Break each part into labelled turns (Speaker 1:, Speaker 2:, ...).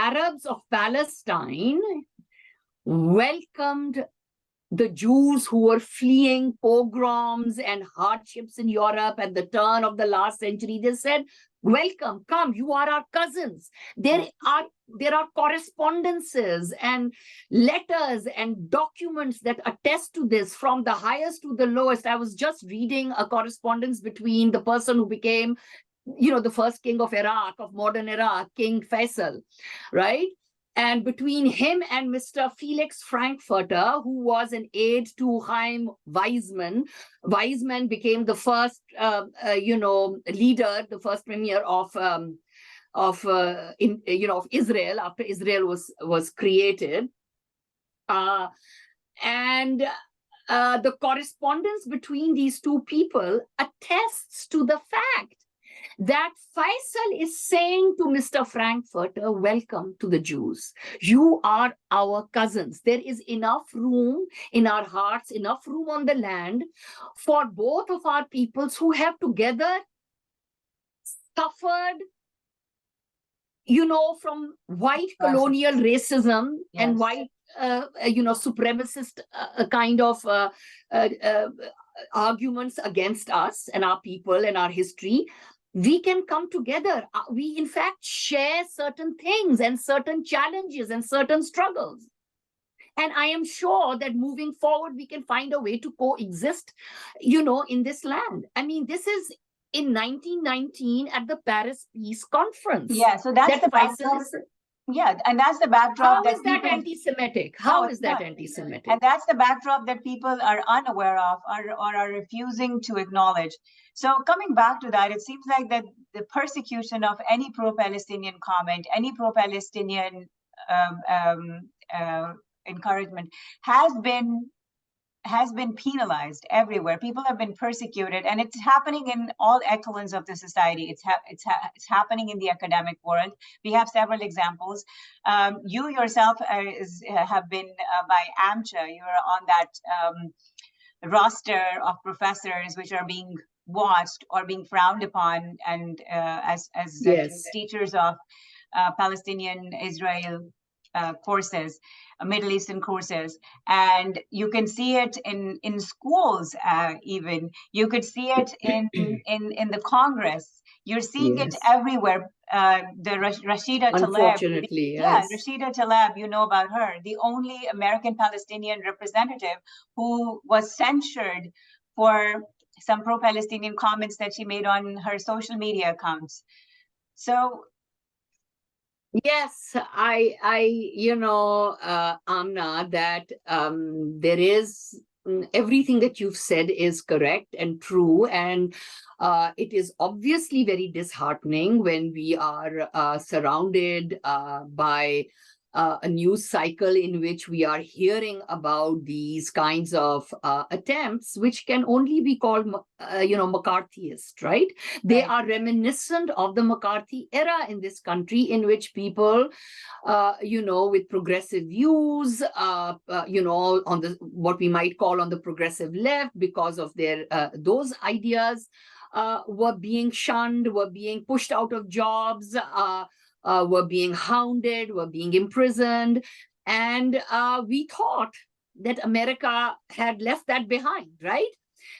Speaker 1: Arabs of Palestine welcomed the Jews who were fleeing pogroms and hardships in Europe at the turn of the last century. They said, welcome, come, you are our cousins. There are correspondences and letters and documents that attest to this from the highest to the lowest. I was just reading a correspondence between the person who became, the first king of Iraq, of modern Iraq, King Faisal, right? And between him and Mr. Felix Frankfurter, who was an aide to Chaim Weizmann. Weizmann became the first, leader, the first premier of Israel after Israel was created. And the correspondence between these two people attests to the fact that Faisal is saying to Mr. Frankfurter, welcome to the Jews. You are our cousins. There is enough room in our hearts, enough room on the land for both of our peoples who have together suffered, from white colonial racism and white, supremacist kind of arguments against us and our people and our history. We can come together. We, in fact, share certain things and certain challenges and certain struggles. And I am sure that moving forward, we can find a way to coexist, in this land. I mean, this is in 1919 at the Paris Peace Conference.
Speaker 2: Yeah, so that's the backdrop. Yeah, and that's the backdrop.
Speaker 1: How is that anti-Semitic? How is that anti-Semitic?
Speaker 2: And that's the backdrop that people are unaware of or are refusing to acknowledge. So coming back to that, it seems like that the persecution of any pro-Palestinian comment, any pro-Palestinian encouragement has been penalized everywhere. People have been persecuted, and it's happening in all echelons of the society. It's happening in the academic world. We have several examples. You yourself have been by AMCHA. You're on that roster of professors which are being watched or being frowned upon, and as teachers of Palestinian Israel courses, Middle Eastern courses, and you can see it in schools. Even you could see it in the Congress. You're seeing it everywhere. The Rashida Tlaib,
Speaker 1: unfortunately,
Speaker 2: Rashida Tlaib, you know about her, the only American Palestinian representative who was censured for some pro-Palestinian comments that she made on her social media accounts. So
Speaker 1: yes, Amna, that there is everything that you've said is correct and true. And it is obviously very disheartening when we are surrounded by a news cycle in which we are hearing about these kinds of attempts, which can only be called, McCarthyist, right? They are reminiscent of the McCarthy era in this country, in which people, with progressive views, on the what we might call on the progressive left, because of their those ideas, were being shunned, were being pushed out of jobs, were being hounded, were being imprisoned. And we thought that America had left that behind, right?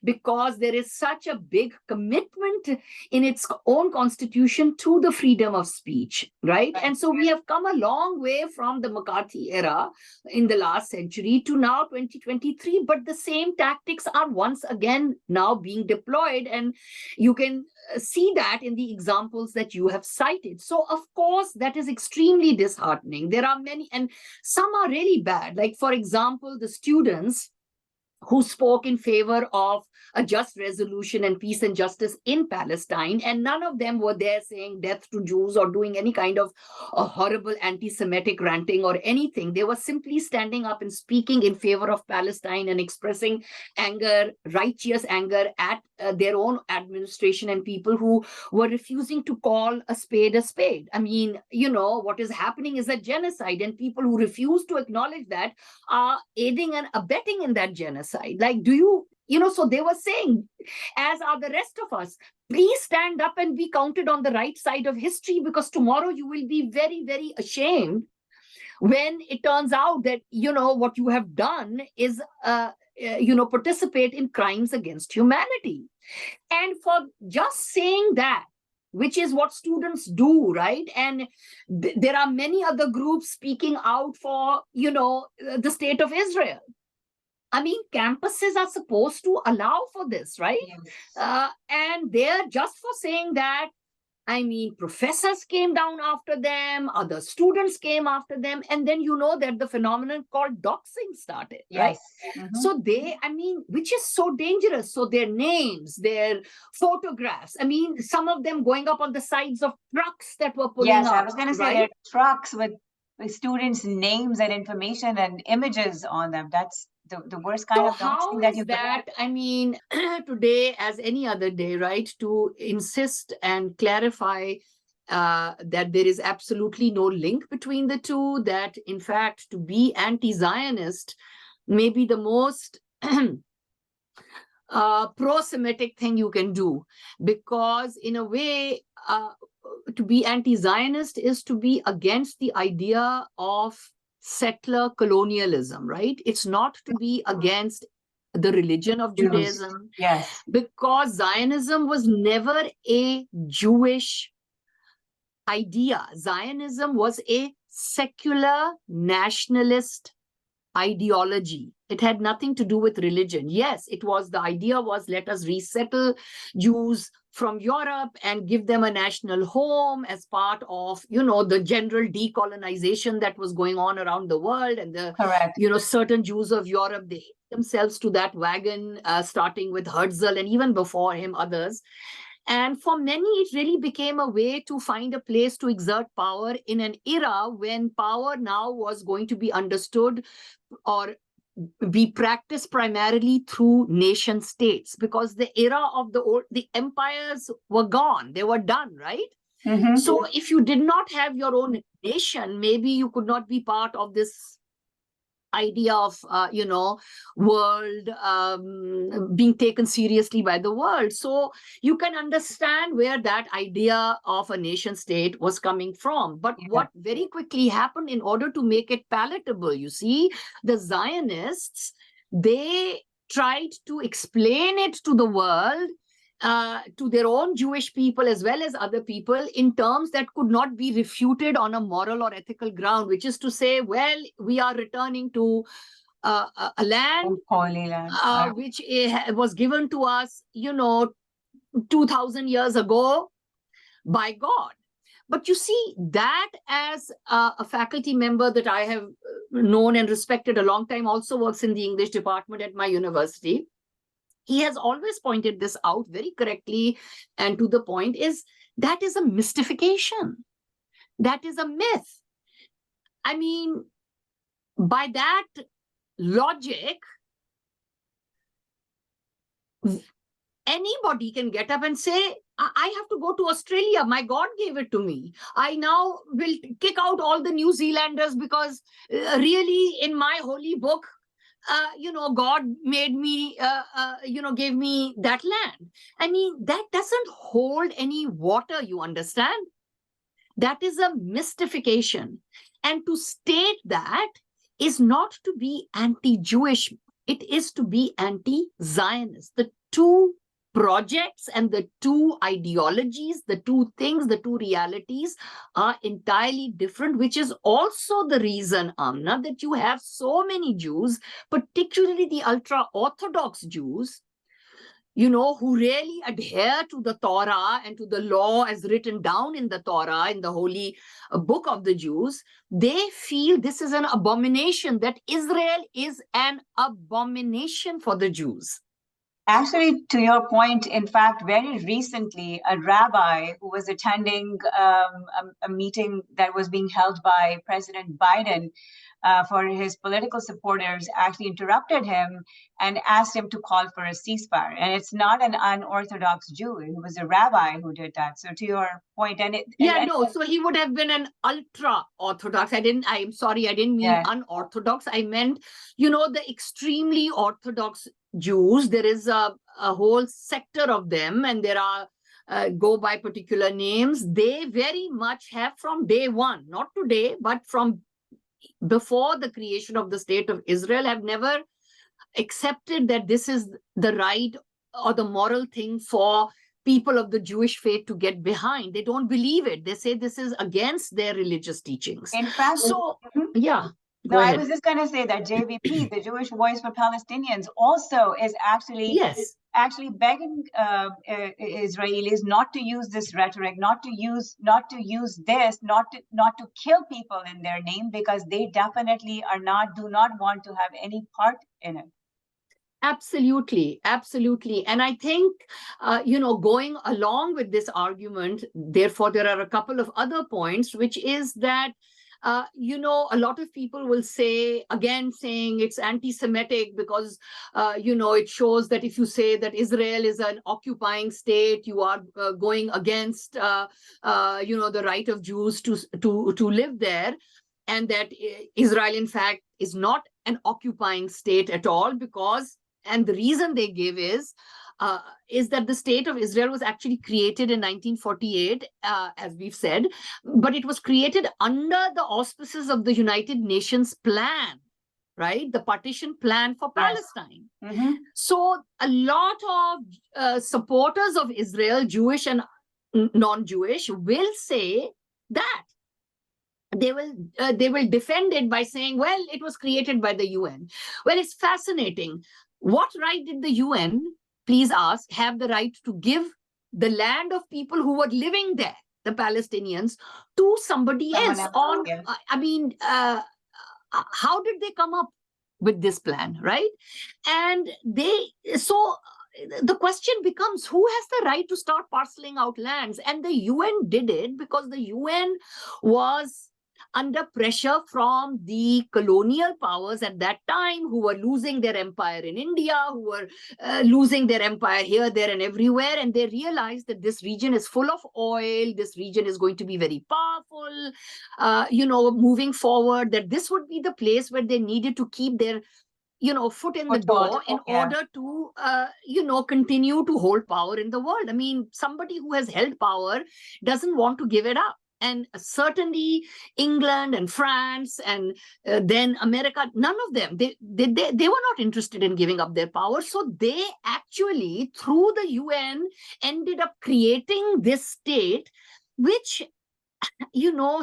Speaker 1: Because there is such a big commitment in its own constitution to the freedom of speech, right? And so we have come a long way from the McCarthy era in the last century to now 2023, but the same tactics are once again now being deployed, and you can see that in the examples that you have cited. So of course, that is extremely disheartening. There are many, and some are really bad. Like, for example, the students who spoke in favor of a just resolution and peace and justice in Palestine, and none of them were there saying death to Jews or doing any kind of a horrible anti-Semitic ranting or anything. They were simply standing up and speaking in favor of Palestine and expressing anger, righteous anger at their own administration and people who were refusing to call a spade a spade. I mean, what is happening is a genocide, and people who refuse to acknowledge that are aiding and abetting in that genocide. Like, do you so they were saying, as are the rest of us, please stand up and be counted on the right side of history, because tomorrow you will be very, very ashamed when it turns out that, what you have done is, participate in crimes against humanity. And for just saying that, which is what students do, right? And there are many other groups speaking out for, the state of Israel. I mean, campuses are supposed to allow for this, right?
Speaker 2: Yes.
Speaker 1: And they're just for saying that, I mean, professors came down after them, other students came after them, and then that the phenomenon called doxing started, right?
Speaker 2: Yes.
Speaker 1: So which is so dangerous. So their names, their photographs, I mean, some of them going up on the sides of trucks that were pulling
Speaker 2: Yes,
Speaker 1: up.
Speaker 2: I was going to say,
Speaker 1: right?
Speaker 2: there are trucks with students' names and information and images on them. That's the worst kind of
Speaker 1: how
Speaker 2: doxing that
Speaker 1: is
Speaker 2: you could.
Speaker 1: that? I mean, today, as any other day, right, to insist and clarify that there is absolutely no link between the two, that in fact, to be anti-Zionist may be the most pro-Semitic thing you can do, because in a way, to be anti-Zionist is to be against the idea of settler colonialism, right? It's not to be against the religion of Judaism.
Speaker 2: Yes.
Speaker 1: Because Zionism was never a Jewish idea. Zionism was a secular nationalist ideology. It had nothing to do with religion. Yes, the idea was, let us resettle Jews from Europe and give them a national home as part of, the general decolonization that was going on around the world. And
Speaker 2: Correct.
Speaker 1: Certain Jews of Europe, they hit themselves to that wagon, starting with Herzl and even before him, others. And for many, it really became a way to find a place to exert power in an era when power now was going to be understood or be practiced primarily through nation states, because the era of the empires were gone. They were done, right? So if you did not have your own nation, maybe you could not be part of this idea of, world being taken seriously by the world. So you can understand where that idea of a nation state was coming from. But what very quickly happened, in order to make it palatable, you see, the Zionists, they tried to explain it to the world, to their own Jewish people as well as other people, in terms that could not be refuted on a moral or ethical ground, which is to say, well, we are returning to a land,
Speaker 2: Holy land.
Speaker 1: which was given to us, 2,000 years ago by God. But you see, that as a faculty member that I have known and respected a long time, also works in the English department at my university, he has always pointed this out very correctly and to the point, is that is a mystification. That is a myth. I mean, by that logic, anybody can get up and say, I have to go to Australia. My God gave it to me. I now will kick out all the New Zealanders because really in my holy book, God made me, gave me that land. I mean, that doesn't hold any water, you understand? That is a mystification. And to state that is not to be anti-Jewish. It is to be anti-Zionist. The two projects and the two ideologies, the two things, the two realities are entirely different, which is also the reason, Amna, that you have so many Jews, particularly the ultra-Orthodox Jews, who really adhere to the Torah and to the law as written down in the Torah, in the holy book of the Jews. They feel this is an abomination, that Israel is an abomination for the Jews.
Speaker 2: Actually, to your point, in fact, very recently, a rabbi who was attending a meeting that was being held by President Biden for his political supporters actually interrupted him and asked him to call for a ceasefire. And it's not an unorthodox Jew. It was a rabbi who did that. So to your point,
Speaker 1: so he would have been an ultra-Orthodox. I'm sorry, I didn't mean unorthodox. I meant, the extremely Orthodox Jews. There is a whole sector of them, and there are go by particular names. They very much have from day one, not today, but from before the creation of the state of Israel, have never accepted that this is the right or the moral thing for people of the Jewish faith to get behind. They don't believe it. They say this is against their religious teachings.
Speaker 2: In fact,
Speaker 1: so yeah.
Speaker 2: No, I was just going to say that JVP, the Jewish Voice for Palestinians, also is actually begging Israelis not to use this rhetoric, not to use this, not to kill people in their name, because they definitely do not want to have any part in it.
Speaker 1: Absolutely, absolutely. And I think, going along with this argument, therefore, there are a couple of other points, which is that, a lot of people will say, again, saying it's anti-Semitic because, it shows that if you say that Israel is an occupying state, you are going against, the right of Jews to live there. And that Israel, in fact, is not an occupying state at all, because, and the reason they give is that the state of Israel was actually created in 1948, as we've said, but it was created under the auspices of the United Nations plan, right? The partition plan for Palestine.
Speaker 2: Mm-hmm.
Speaker 1: So a lot of supporters of Israel, Jewish and non-Jewish, will say that. They will defend it by saying, well, it was created by the UN. Well, it's fascinating. What right did the UN, please ask, have the right to give the land of people who were living there, the Palestinians, to somebody else? How did they come up with this plan, right? And the question becomes, who has the right to start parceling out lands? And the UN did it because the UN was under pressure from the colonial powers at that time, who were losing their empire in India, who were losing their empire here, there, and everywhere. And they realized that this region is full of oil, this region is going to be very powerful, moving forward, that this would be the place where they needed to keep their foot in the door in order to, continue to hold power in the world. I mean, somebody who has held power doesn't want to give it up. And certainly England and France and then America, none of them, they were not interested in giving up their power. So they actually, through the UN, ended up creating this state, which,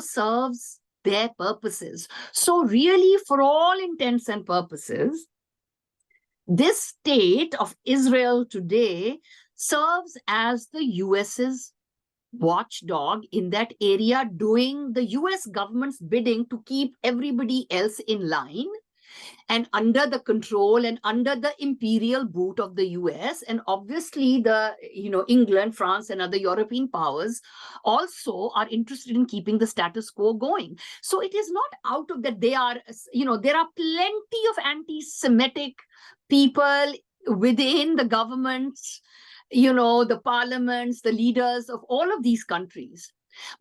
Speaker 1: serves their purposes. So really, for all intents and purposes, this state of Israel today serves as the US's watchdog in that area, doing the US government's bidding to keep everybody else in line and under the control and under the imperial boot of the US. And obviously the, England, France, and other European powers also are interested in keeping the status quo going. So it is not out of that they are, there are plenty of anti-Semitic people within the governments, the parliaments, the leaders of all of these countries.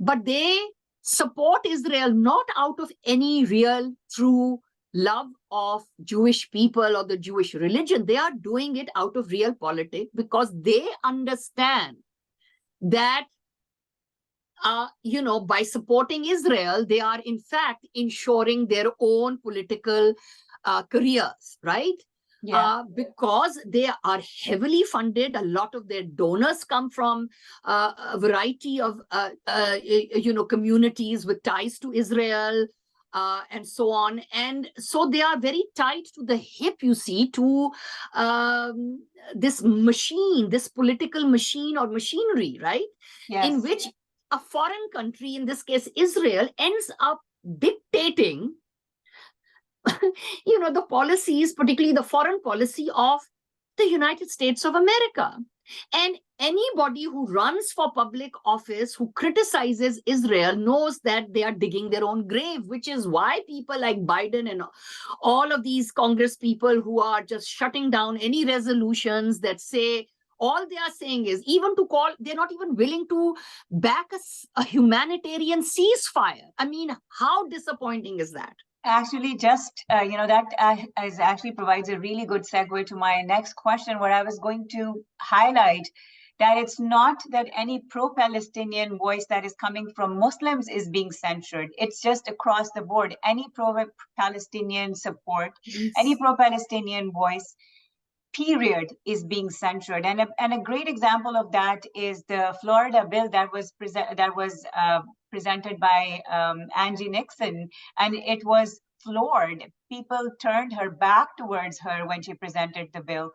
Speaker 1: But they support Israel not out of any real, true love of Jewish people or the Jewish religion. They are doing it out of real politics because they understand that, by supporting Israel, they are in fact ensuring their own political careers, right?
Speaker 2: Yeah.
Speaker 1: Because they are heavily funded. A lot of their donors come from a variety of, communities with ties to Israel and so on. And so they are very tight to the hip, you see, to this machine, this political machine or machinery, right?
Speaker 2: Yes.
Speaker 1: In which a foreign country, in this case, Israel, ends up dictating the policies, particularly the foreign policy of the United States of America. And anybody who runs for public office, who criticizes Israel, knows that they are digging their own grave, which is why people like Biden and all of these Congress people who are just shutting down any resolutions that say, all they are saying is, they're not even willing to back a humanitarian ceasefire. I mean, how disappointing is that?
Speaker 2: Actually, just that actually provides a really good segue to my next question, where I was going to highlight that it's not that any pro-Palestinian voice that is coming from Muslims is being censured. It's just across the board. Any pro-Palestinian support, any pro-Palestinian voice, period, is being censured. And a great example of that is the Florida bill that was presented by Angie Nixon, and it was floored. People turned her back towards her when she presented the bill.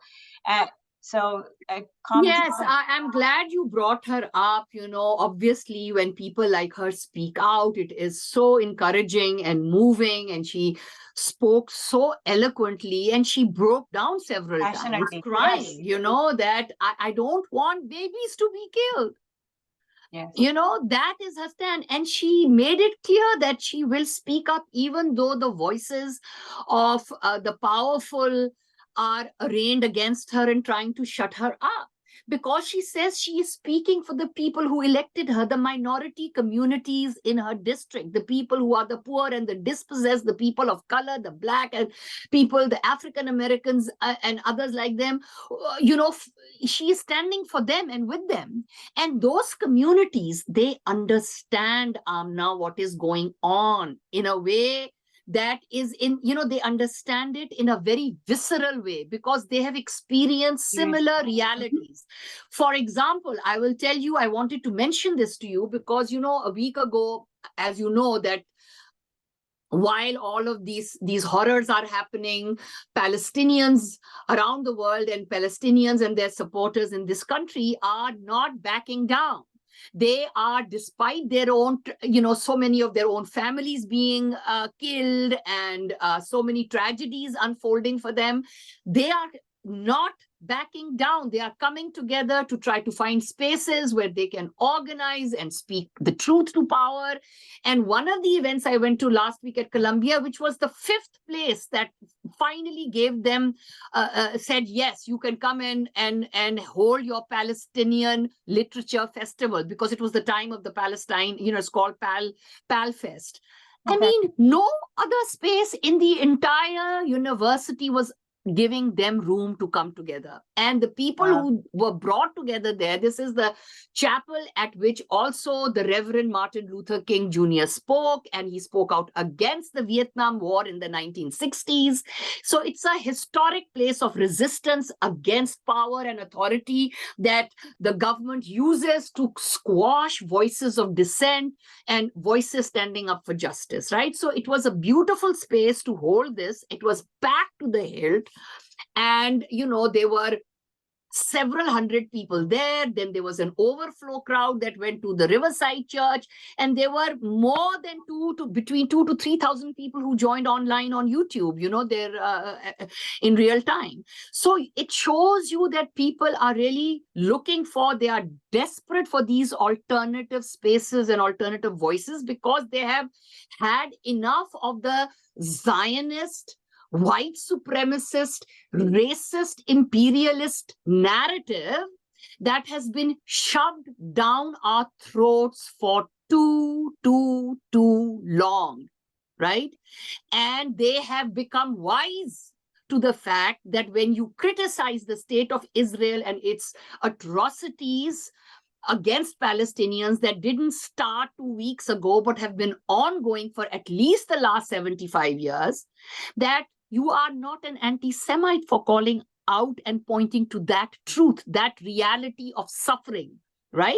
Speaker 1: Yes, I'm glad you brought her up. Obviously, when people like her speak out, it is so encouraging and moving, and she spoke so eloquently, and she broke down several times, crying,
Speaker 2: yes.
Speaker 1: that I don't want babies to be killed.
Speaker 2: Yes.
Speaker 1: That is her stand. And she made it clear that she will speak up, even though the voices of the powerful are arraigned against her and trying to shut her up. Because she says she is speaking for the people who elected her, the minority communities in her district, the people who are the poor and the dispossessed, the people of color, the Black and people, the African Americans and others like them. She is standing for them and with them. And those communities, they understand, Amna, what is going on in a way that is they understand it in a very visceral way, because they have experienced similar realities. For example, I will tell you, I wanted to mention this to you because, a week ago, as you know, that while all of these horrors are happening, Palestinians around the world and Palestinians and their supporters in this country are not backing down. They are, despite their own, so many of their own families being killed and so many tragedies unfolding for them, they are not backing down. They are coming together to try to find spaces where they can organize and speak the truth to power. And one of the events I went to last week at Columbia, which was the 5th place that finally gave them, said, yes, you can come in and hold your Palestinian literature festival, because it was the time of the Palestine, it's called Pal Fest. Okay. I mean, no other space in the entire university was giving them room to come together. And the people who were brought together there, this is the chapel at which also the Reverend Martin Luther King Jr. spoke, and he spoke out against the Vietnam War in the 1960s. So it's a historic place of resistance against power and authority that the government uses to squash voices of dissent and voices standing up for justice, right? So it was a beautiful space to hold this. It was packed to the hilt. And, there were several hundred people there. Then there was an overflow crowd that went to the Riverside Church. And there were more than between 2,000 to 3,000 people who joined online on YouTube, they're in real time. So it shows you that people are really they are desperate for these alternative spaces and alternative voices, because they have had enough of the Zionist, white supremacist, racist, imperialist narrative that has been shoved down our throats for too long, right? And they have become wise to the fact that when you criticize the state of Israel and its atrocities against Palestinians that didn't start 2 weeks ago, but have been ongoing for at least the last 75 years, that you are not an anti-Semite for calling out and pointing to that truth, that reality of suffering, right?